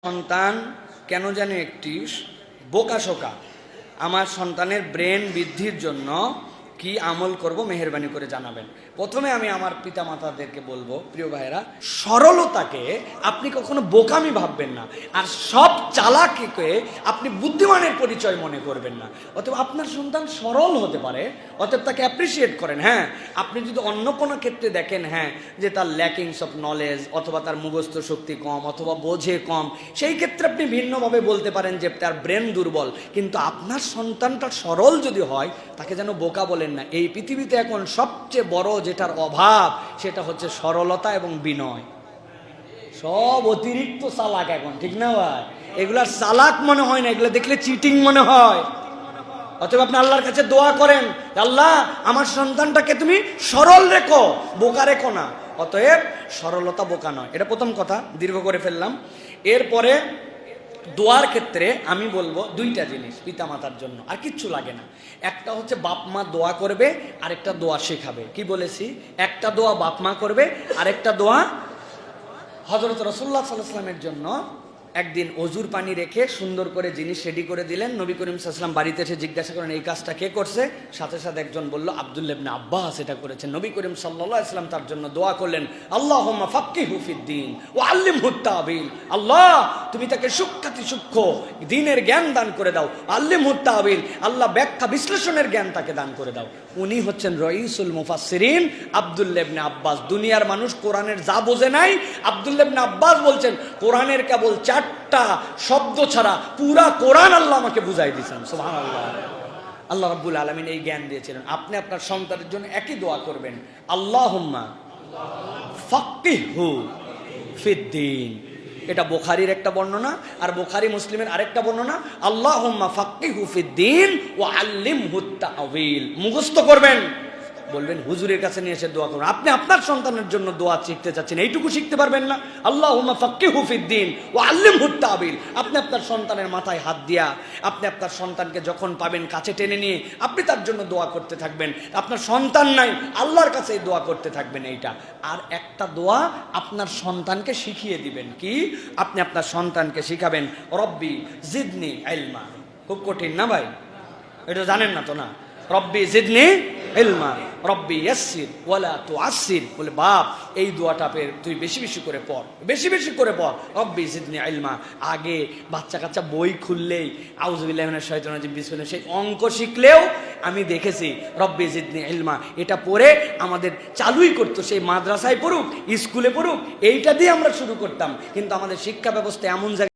সন্তান কেন জানি একটি বোকাশোকা। আমার সন্তানের ব্রেন বৃদ্ধির জন্য কি আমল করব মেহেরবানি করে জানাবেন। প্রথমে আমি আমার পিতা মাতাদেরকে বলবো, প্রিয় ভাইয়েরা, সরলতাকে আপনি কখনো বোকামি ভাববেন না, আর সব চালাকিকে আপনি বুদ্ধিমানের পরিচয় মনে করবেন না। অতএব আপনার সন্তান সরল হতে পারে, অতএব তাকে অ্যাপ্রিসিয়েট করেন। হ্যাঁ, আপনি যদি অন্য কোনো ক্ষেত্রে দেখেন হ্যাঁ যে তার ল্যাকিংস অফ নলেজ অথবা তার মুখস্থ শক্তি কম অথবা বোঝে কম, সেই ক্ষেত্রে আপনি ভিন্নভাবে বলতে পারেন যে তার ব্রেন দুর্বল। কিন্তু আপনার সন্তানটা সরল যদি হয়, তাকে যেন বোকা বলেন না। এই পৃথিবীতে এখন সবচেয়ে বড় যেটার অভাব সেটা হচ্ছে সরলতা এবং বিনয়। সব অতিরিক্ত চালাক এখন, ঠিক না ভাই? এগুলার চালাক মনে হয় না, এগুলো দেখলে চিটিং মনে হয়। অতএব আপনি আল্লাহর কাছে দোয়া করেন, আল্লাহ আমার সন্তানটাকে তুমি সরল রেখো, বোকা রেখো না। অতএব সরলতা বোকা নয়, এটা প্রথম কথা। দীর্ঘ করে ফেললাম। এরপরে দোয়ার ক্ষেত্রে আমি বলবো দুইটা জিনিস পিতামাতার জন্য, আর কিচ্ছু লাগে না। একটা হচ্ছে বাপ মা দোয়া করবে, আরেকটা দোয়া শেখাবে। কি বলেছি? একটা দোয়া বাপ মা করবে, আরেকটা দোয়া হযরত রাসূলুল্লাহ সাল্লাল্লাহু আলাইহি ওয়াসাল্লামের জন্য একদিন অজুর পানি রেখে সুন্দর করে জিনিস রেডি করে দিলেন। নবী করিম সাল্লাল্লাহু আলাইহি ওয়াসাল্লাম বাড়িতে এসে জিজ্ঞাসা করেন এই কাজটা কে করছে? সাথে সাথে একজন বলল আব্দুল্লাহ ইবনে আব্বাস এটা করেছেন। নবী করিম সাল্লাল্লাহু আলাইহি ওয়াসাল্লাম তার জন্য দোয়া করলেন, আল্লাহুম্মা ফাক্কিহু ফিদ্দীন ওয়া আল্লিমহু তা'বীল। আল্লাহ তুমি তাকে সূক্ষ্ম দ্বীনের জ্ঞান দান করে দাও, আল্লিমহু তা'বীল, আল্লাহ ব্যাখ্যা বিশ্লেষণের জ্ঞান তাকে দান করে দাও। উনি হচ্ছেন রাইসুল মুফাসসিরিন আব্দুল্লাহ ইবনে আব্বাস। দুনিয়ার মানুষ কোরআনের যা বোঝে নাই, আব্দুল্লাহ ইবনে আব্বাস বলছেন কোরআনের কেবল চারটা শব্দ ছাড়া পুরা কোরআন আল্লাহ আমাকে বুঝাই দিয়েছেন। সুবহানাল্লাহ। আল্লাহ রাব্বুল আলামিন এই জ্ঞান দিয়েছিলেন। আপনি আপনার সন্তানের জন্য একই দোয়া করবেন, আল্লাহুম্মা ফাক্কিহু ফিদ্দীন। এটা বুখারীর একটা বর্ণনা, আর বুখারী মুসলিমের আরেকটা বর্ণনা, আল্লাহুম্মা ফাক্কিহু ফিদ্দীন ওয়া আল্লিমহু তা'বীল। মুখস্থ করবেন, বলবেন হুজুরের কাছে নিয়ে এসে দোয়া করুন। আপনি আপনার সন্তানের জন্য দোয়া শিখতে চাচ্ছেন, এইটুকু শিখতে পারবেন না? আল্লাহুম্মা ফাক্কিহু ফিদ্দীন ওয়া আল্লিমহু তা'বীল। আপনি আপনার সন্তানের মাথায় হাত দিয়া আপনি আপনার সন্তানকে যখন পাবেন কাছে টেনে নিয়ে আপনি তার জন্য দোয়া করতে থাকবেন। আপনার সন্তান নাই, আল্লাহর কাছে দোয়া করতে থাকবেন। এইটা আর একটা দোয়া আপনার সন্তানকে শিখিয়ে দিবেন। কি? আপনি আপনার সন্তানকে শিখাবেন রব্বি জিদনি ইলমা। খুব কঠিন না ভাই? এটা জানেন না তো? না, রব্বি জিদনি ইলমা, রব্বি ইয়াসসির ওয়ালা তুআসসির। বলে বাপ এই দোয়াটা তুই বেশি বেশি করে পড়, বেশি বেশি করে পড়, রব্বি জিদনি ইলমা। আগে বাচ্চা কাচ্চা বই খুললেই আউযু বিল্লাহি মিনাশ শাইতানির রাজিম বিসমিল্লাহ, সেই অঙ্ক শিখলেও আমি দেখেছি রব্বি জিদনি ইলমা এটা পড়ে আমাদের চালুই করতো। সেই মাদ্রাসায় পড়ুক, স্কুলে পড়ুক, এইটা দিয়ে আমরা শুরু করতাম। কিন্তু আমাদের শিক্ষা ব্যবস্থা এমন